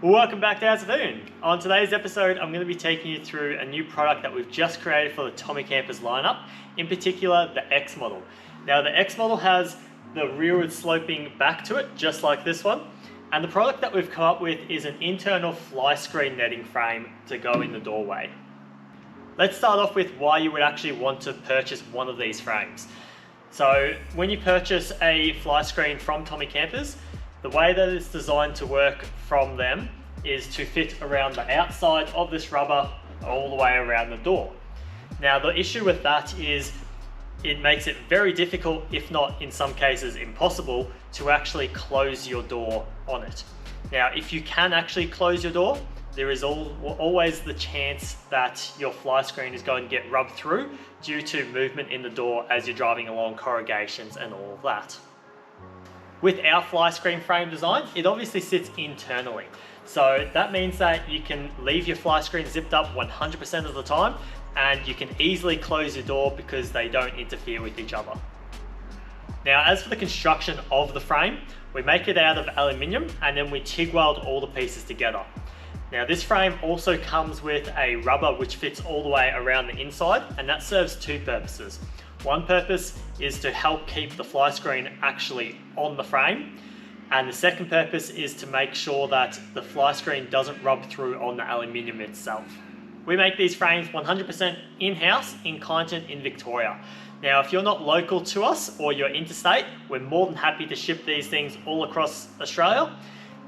Welcome back to Azavoon. On today's episode, I'm going to be taking you through a new product that we've just created for the Tommy Campers lineup, in particular the X model. Now the X model has the rearward sloping back to it, just like this one. And the product that we've come up with is an internal fly screen netting frame to go in the doorway. Let's start off with why you would actually want to purchase one of these frames. So when you purchase a fly screen from Tommy Campers, the way that it's designed to work from them is to fit around the outside of this rubber all the way around the door. Now the issue with that is it makes it very difficult, if not in some cases impossible, to actually close your door on it. Now if you can actually close your door, there is always the chance that your fly screen is going to get rubbed through due to movement in the door as you're driving along corrugations and all of that. With our fly screen frame design, it obviously sits internally. So that means that you can leave your fly screen zipped up 100% of the time, and you can easily close your door because they don't interfere with each other. Now, as for the construction of the frame, we make it out of aluminium and then we TIG weld all the pieces together. Now this frame also comes with a rubber which fits all the way around the inside, and that serves two purposes. One purpose is to help keep the fly screen actually on the frame, and the second purpose is to make sure that the fly screen doesn't rub through on the aluminium itself. We make these frames 100% in-house in Kyneton in Victoria. Now if you're not local to us or you're interstate, we're more than happy to ship these things all across Australia.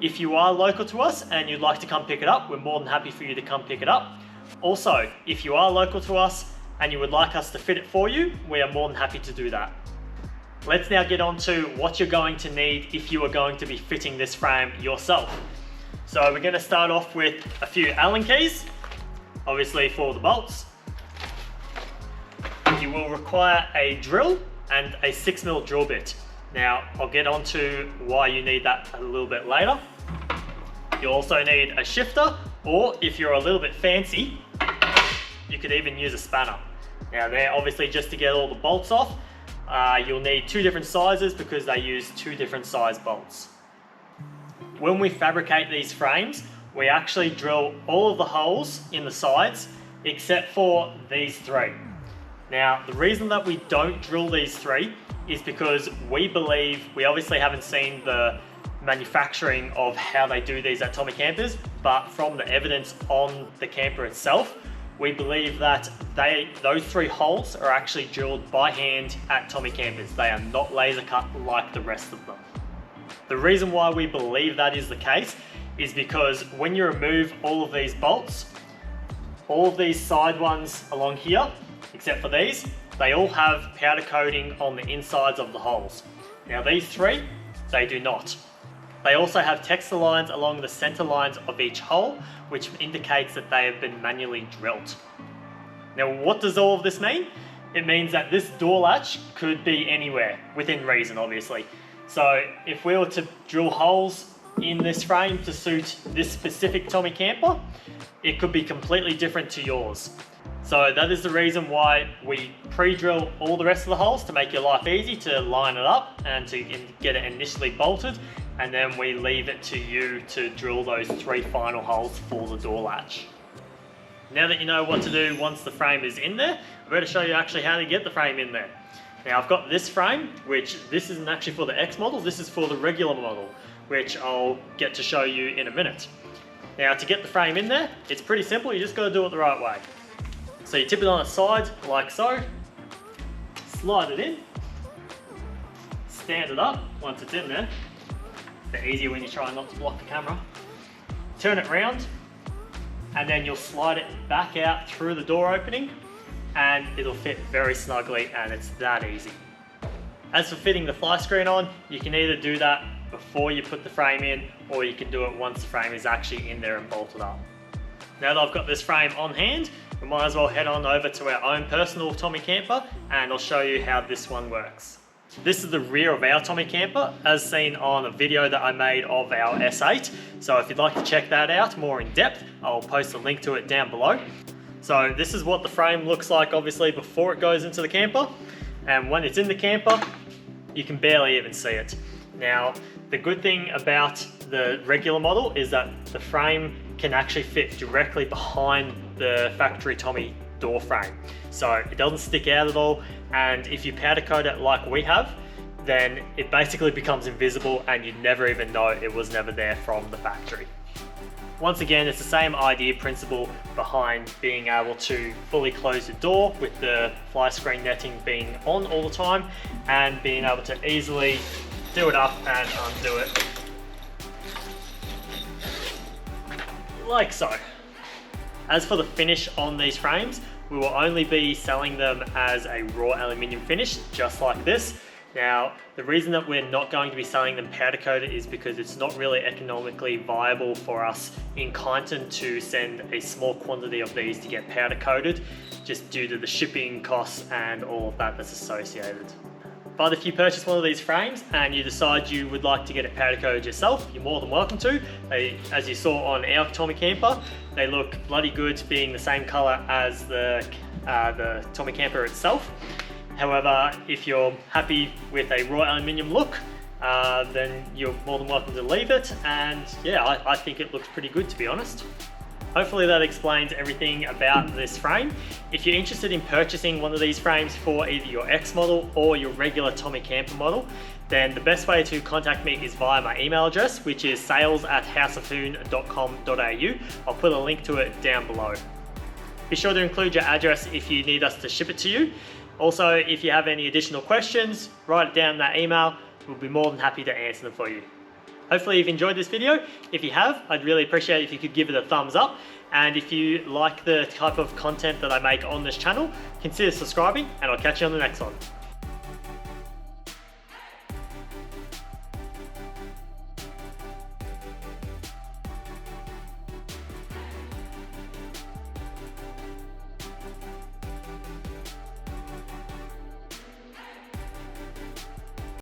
If you are local to us and you'd like to come pick it up, we're more than happy for you to come pick it up. Also, if you are local to us and you would like us to fit it for you, we are more than happy to do that. Let's now get on to what you're going to need if you are going to be fitting this frame yourself. So we're going to start off with a few Allen keys, obviously for the bolts. You will require a drill and a 6mm drill bit. Now I'll get on to why you need that a little bit later. You also need a shifter, or if you're a little bit fancy, you could even use a spanner. Now they're obviously just to get all the bolts off. You'll need two different sizes because they use two different size bolts. When we fabricate these frames, we actually drill all of the holes in the sides except for these three. Now the reason that we don't drill these three is because we believe, we obviously haven't seen the manufacturing of how they do these at Tommy Campers, but from the evidence on the camper itself, we believe that those three holes are actually drilled by hand at Tommy Campers. They are not laser cut like the rest of them. The reason why we believe that is the case is because when you remove all of these bolts, all of these side ones along here, except for these, they all have powder coating on the insides of the holes. Now these three, they do not. They also have texture lines along the center lines of each hole, which indicates that they have been manually drilled. Now what does all of this mean? It means that this door latch could be anywhere, within reason obviously. So if we were to drill holes in this frame to suit this specific Tommy camper, it could be completely different to yours. So that is the reason why we pre-drill all the rest of the holes to make your life easy, to line it up and to get it initially bolted, and then we leave it to you to drill those three final holes for the door latch. Now that you know what to do once the frame is in there, I'm going to show you actually how to get the frame in there. Now I've got this frame, which this isn't actually for the X model, this is for the regular model, which I'll get to show you in a minute. Now to get the frame in there, it's pretty simple, you just got to do it the right way. So you tip it on its side, like so, slide it in, stand it up once it's in there. A bit easier when you try not to block the camera. Turn it round, and then you'll slide it back out through the door opening, and it'll fit very snugly, and it's that easy. As for fitting the fly screen on, you can either do that before you put the frame in, or you can do it once the frame is actually in there and bolted up. Now that I've got this frame on hand, we might as well head on over to our own personal Tommy camper, and I'll show you how this one works. This is the rear of our Tommy camper, as seen on a video that I made of our S8. So if you'd like to check that out more in depth, I'll post a link to it down below. So this is what the frame looks like obviously before it goes into the camper, and when it's in the camper, you can barely even see it. Now, the good thing about the regular model is that the frame can actually fit directly behind the factory Tommy door frame. So it doesn't stick out at all, and if you powder coat it like we have, then it basically becomes invisible and you'd never even know it was never there from the factory. Once again, it's the same idea principle behind being able to fully close the door with the fly screen netting being on all the time, and being able to easily do it up and undo it like so. As for the finish on these frames, we will only be selling them as a raw aluminium finish, just like this. Now, the reason that we're not going to be selling them powder coated is because it's not really economically viable for us in Kyneton to send a small quantity of these to get powder coated, just due to the shipping costs and all of that that's associated. But if you purchase one of these frames and you decide you would like to get it powder coated yourself, you're more than welcome to. As you saw on our Tommy Camper, they look bloody good being the same color as the Tommy Camper itself. However, if you're happy with a raw aluminium look, then you're more than welcome to leave it. And yeah, I think it looks pretty good, to be honest. Hopefully that explains everything about this frame. If you're interested in purchasing one of these frames for either your X model or your regular Tommy Camper model, then the best way to contact me is via my email address, which is sales@houseofhoon.com.au. I'll put a link to it down below. Be sure to include your address if you need us to ship it to you. Also, if you have any additional questions, write it down in that email. We'll be more than happy to answer them for you. Hopefully you've enjoyed this video. If you have, I'd really appreciate it if you could give it a thumbs up. And if you like the type of content that I make on this channel, consider subscribing, and I'll catch you on the next one.